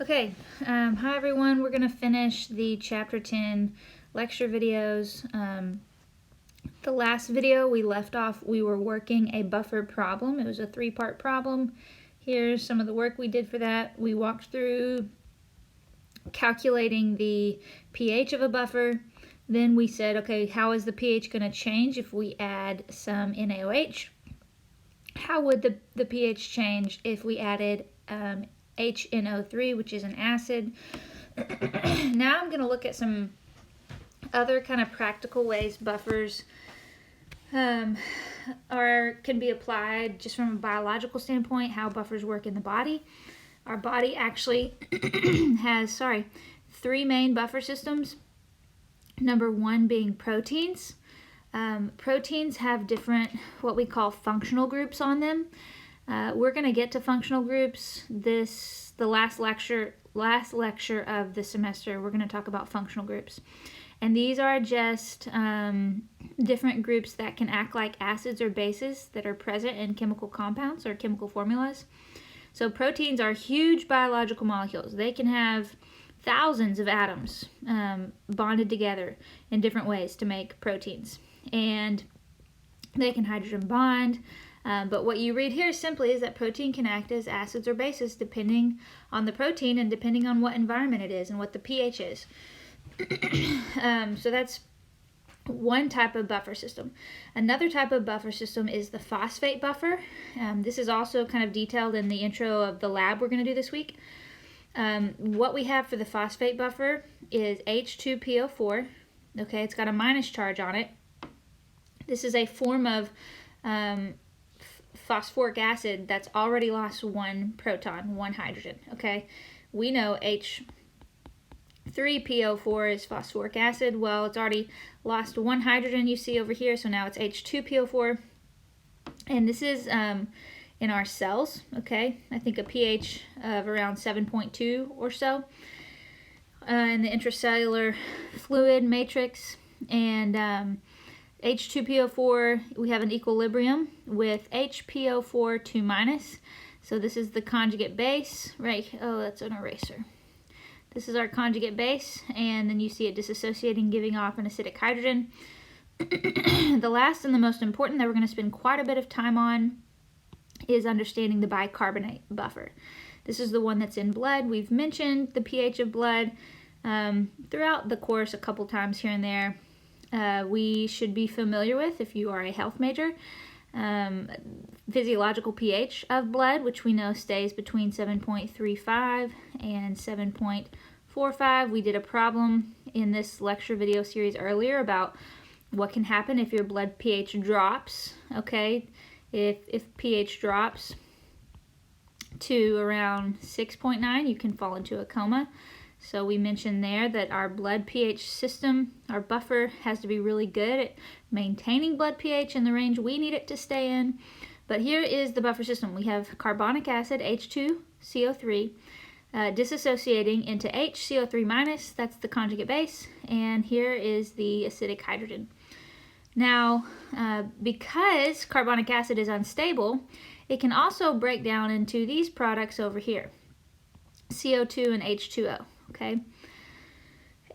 Okay, hi everyone. We're going to finish the Chapter 10 lecture videos. The last video we left off, we were working a buffer problem. It was a three-part problem. Here's some of the work we did for that. We walked through calculating the pH of a buffer. Then we said, okay, how is the pH going to change if we add some NaOH? How would the pH change if we added HNO3, which is an acid? Now I'm going to look at some other kind of practical ways buffers can be applied just from a biological standpoint, how buffers work in the body. Our body actually has, three main buffer systems. Number one being proteins. Proteins have different, what we call functional groups on them. We're going to get to functional groups the last lecture of the semester. We're going to talk about functional groups. And these are just different groups that can act like acids or bases that are present in chemical compounds or chemical formulas. So proteins are huge biological molecules. They can have thousands of atoms bonded together in different ways to make proteins. And they can hydrogen bond. But what you read here simply is that protein can act as acids or bases depending on the protein and depending on what environment it is and what the pH is. So that's one type of buffer system. Another type of buffer system is the phosphate buffer. This is also kind of detailed in the intro of the lab we're going to do this week. What we have for the phosphate buffer is H2PO4. Okay, it's got a minus charge on it. This is a form of phosphoric acid that's already lost one proton, one hydrogen. Okay, we know H3PO4 is phosphoric acid. Well, it's already lost one hydrogen, you see over here, so now it's H2PO4. And this is in our cells, okay? I think a pH of around 7.2 or so in the intracellular fluid matrix. And H2PO4, we have an equilibrium with HPO4 2-. So this is the conjugate base, right? Oh, that's an eraser. This is our conjugate base, and then you see it disassociating, giving off an acidic hydrogen. The last and the most important that we're going to spend quite a bit of time on is understanding the bicarbonate buffer. This is the one that's in blood. We've mentioned the pH of blood throughout the course a couple times here and there. We should be familiar with, if you are a health major, physiological pH of blood, which we know stays between 7.35 and 7.45. We did a problem in this lecture video series earlier about what can happen if your blood pH drops, okay? If pH drops to around 6.9, you can fall into a coma. So we mentioned there that our blood pH system, our buffer, has to be really good at maintaining blood pH in the range we need it to stay in. But here is the buffer system. We have carbonic acid, H2CO3, disassociating into HCO3-, that's the conjugate base, and here is the acidic hydrogen. Now, because carbonic acid is unstable, it can also break down into these products over here, CO2 and H2O, okay?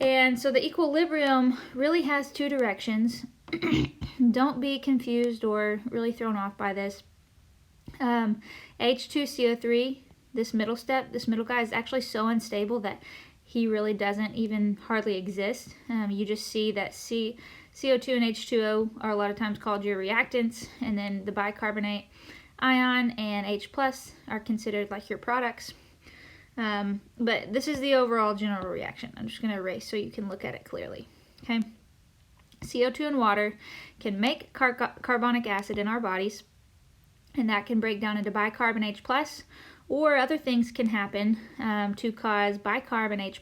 And so the equilibrium really has two directions. Don't be confused or really thrown off by this. H2CO3, this middle guy is actually so unstable that he really doesn't even hardly exist. You just see that CO2 and H2O are a lot of times called your reactants, and then the bicarbonate ion and H+ are considered like your products. But this is the overall general reaction. I'm just going to erase so you can look at it clearly. Okay. CO2 and water can make carbonic acid in our bodies, and that can break down into bicarb and H+, or other things can happen to cause bicarb and H+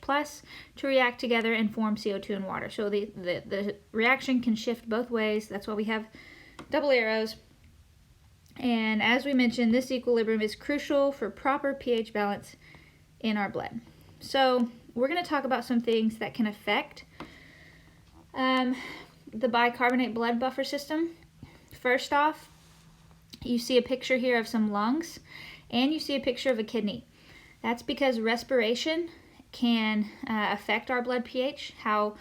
to react together and form CO2 and water. So the reaction can shift both ways. That's why we have double arrows. And as we mentioned, this equilibrium is crucial for proper pH balance in our blood. So we're going to talk about some things that can affect the bicarbonate blood buffer system. First off, you see a picture here of some lungs, and you see a picture of a kidney. That's because respiration can affect our blood pH, how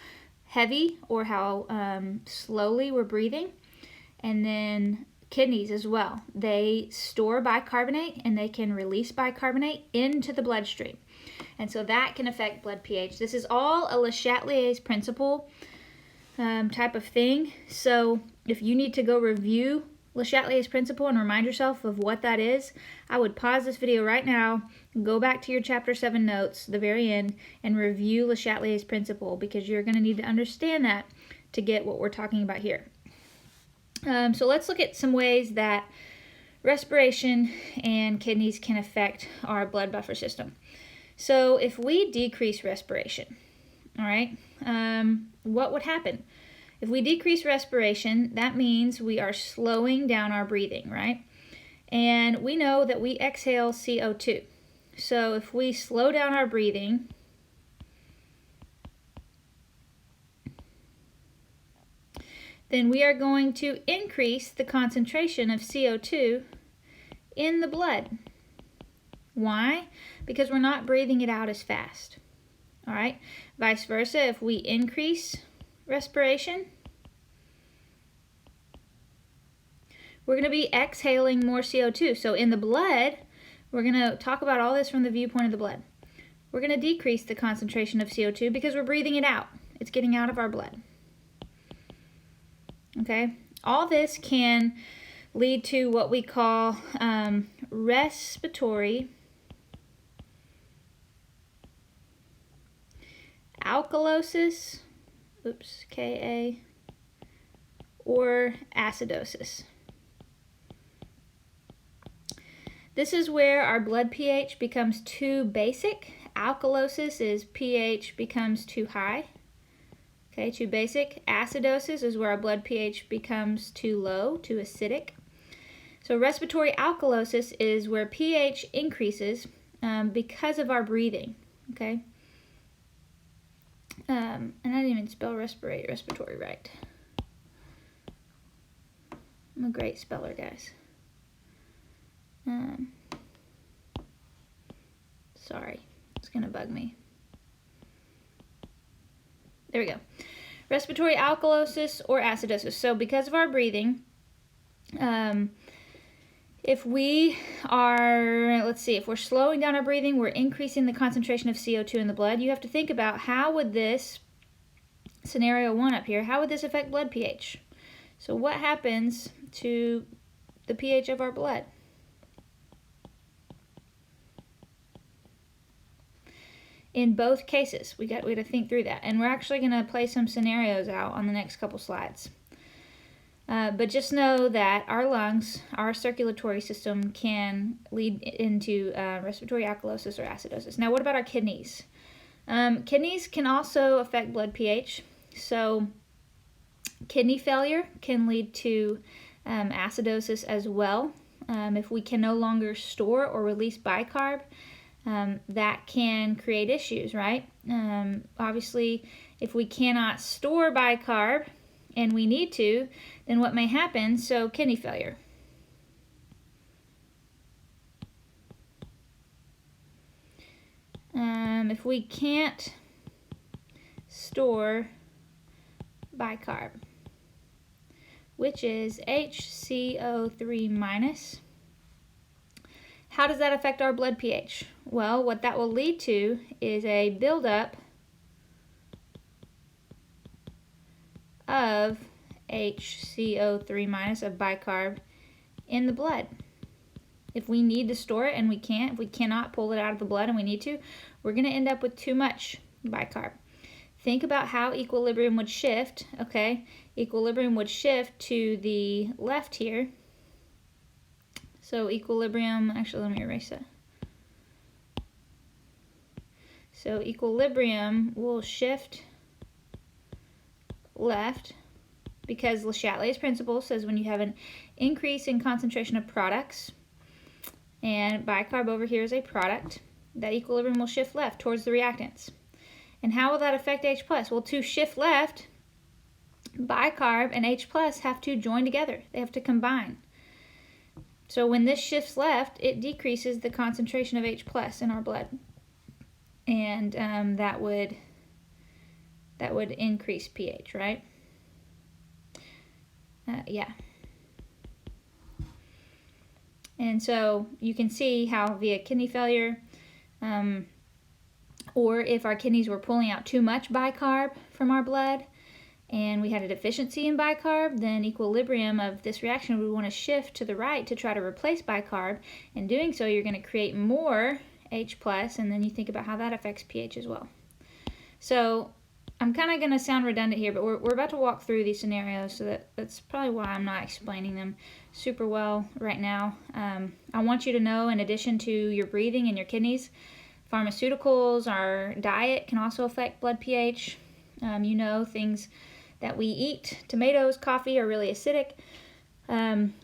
heavy or how slowly we're breathing. And then kidneys as well. They store bicarbonate and they can release bicarbonate into the bloodstream. And so that can affect blood pH. This is all a Le Chatelier's principle type of thing. So if you need to go review Le Chatelier's principle and remind yourself of what that is, I would pause this video right now, go back to your chapter 7 notes, the very end, and review Le Chatelier's principle, because you're going to need to understand that to get what we're talking about here. So let's look at some ways that respiration and kidneys can affect our blood buffer system. So if we decrease respiration, all right, what would happen? If we decrease respiration, that means we are slowing down our breathing, right? And we know that we exhale CO2. So if we slow down our breathing, then we are going to increase the concentration of CO2 in the blood. Why? Because we're not breathing it out as fast. All right? Vice versa, if we increase respiration, we're going to be exhaling more CO2. So in the blood, we're going to talk about all this from the viewpoint of the blood. We're going to decrease the concentration of CO2 because we're breathing it out. It's getting out of our blood. Okay? All this can lead to what we call respiratory alkalosis, Ka, or acidosis. This is where our blood pH becomes too basic. Alkalosis is pH becomes too high. Okay, too basic. Acidosis is where our blood pH becomes too low, too acidic. So respiratory alkalosis is where pH increases because of our breathing. Okay. And I didn't even spell respiratory right. I'm a great speller, guys. Sorry, it's gonna bug me. There we go. Respiratory alkalosis or acidosis. So because of our breathing, if we are, if we're slowing down our breathing, we're increasing the concentration of CO2 in the blood. You have to think about how would this, scenario 1 up here, how would this affect blood pH? So what happens to the pH of our blood? In both cases, we got to think through that. And we're actually going to play some scenarios out on the next couple slides. But just know that our lungs, our circulatory system can lead into respiratory alkalosis or acidosis. Now, what about our kidneys? Kidneys can also affect blood pH. So kidney failure can lead to acidosis as well. If we can no longer store or release bicarb, that can create issues, right? Obviously, if we cannot store bicarb and we need to, then what may happen? So kidney failure. If we can't store bicarb, which is HCO3 minus, how does that affect our blood pH? Well, what that will lead to is a buildup of HCO3 minus of bicarb in the blood. If we need to store it and we can't, if we cannot pull it out of the blood and we need to, we're going to end up with too much bicarb. Think about how equilibrium would shift, okay? Equilibrium would shift to the left here. So equilibrium, actually let me erase that. So equilibrium will shift left because Le Chatelier's principle says when you have an increase in concentration of products, and bicarb over here is a product, that equilibrium will shift left towards the reactants. And how will that affect H+? Well, to shift left, bicarb and H+ have to join together. They have to combine. So when this shifts left, it decreases the concentration of H plus in our blood, and that would increase pH, right? Yeah. And so you can see how via kidney failure, or if our kidneys were pulling out too much bicarb from our blood and we had a deficiency in bicarb, then equilibrium of this reaction would want to shift to the right to try to replace bicarb. In doing so, you're going to create more H+, and then you think about how that affects pH as well. So I'm kind of going to sound redundant here, but we're about to walk through these scenarios, so that's probably why I'm not explaining them super well right now. I want you to know, in addition to your breathing and your kidneys, pharmaceuticals, our diet can also affect blood pH. You know, things that we eat, tomatoes, coffee, are really acidic.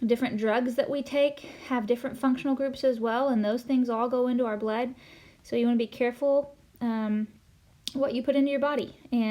Different drugs that we take have different functional groups as well, and those things all go into our blood. So you want to be careful what you put into your body. And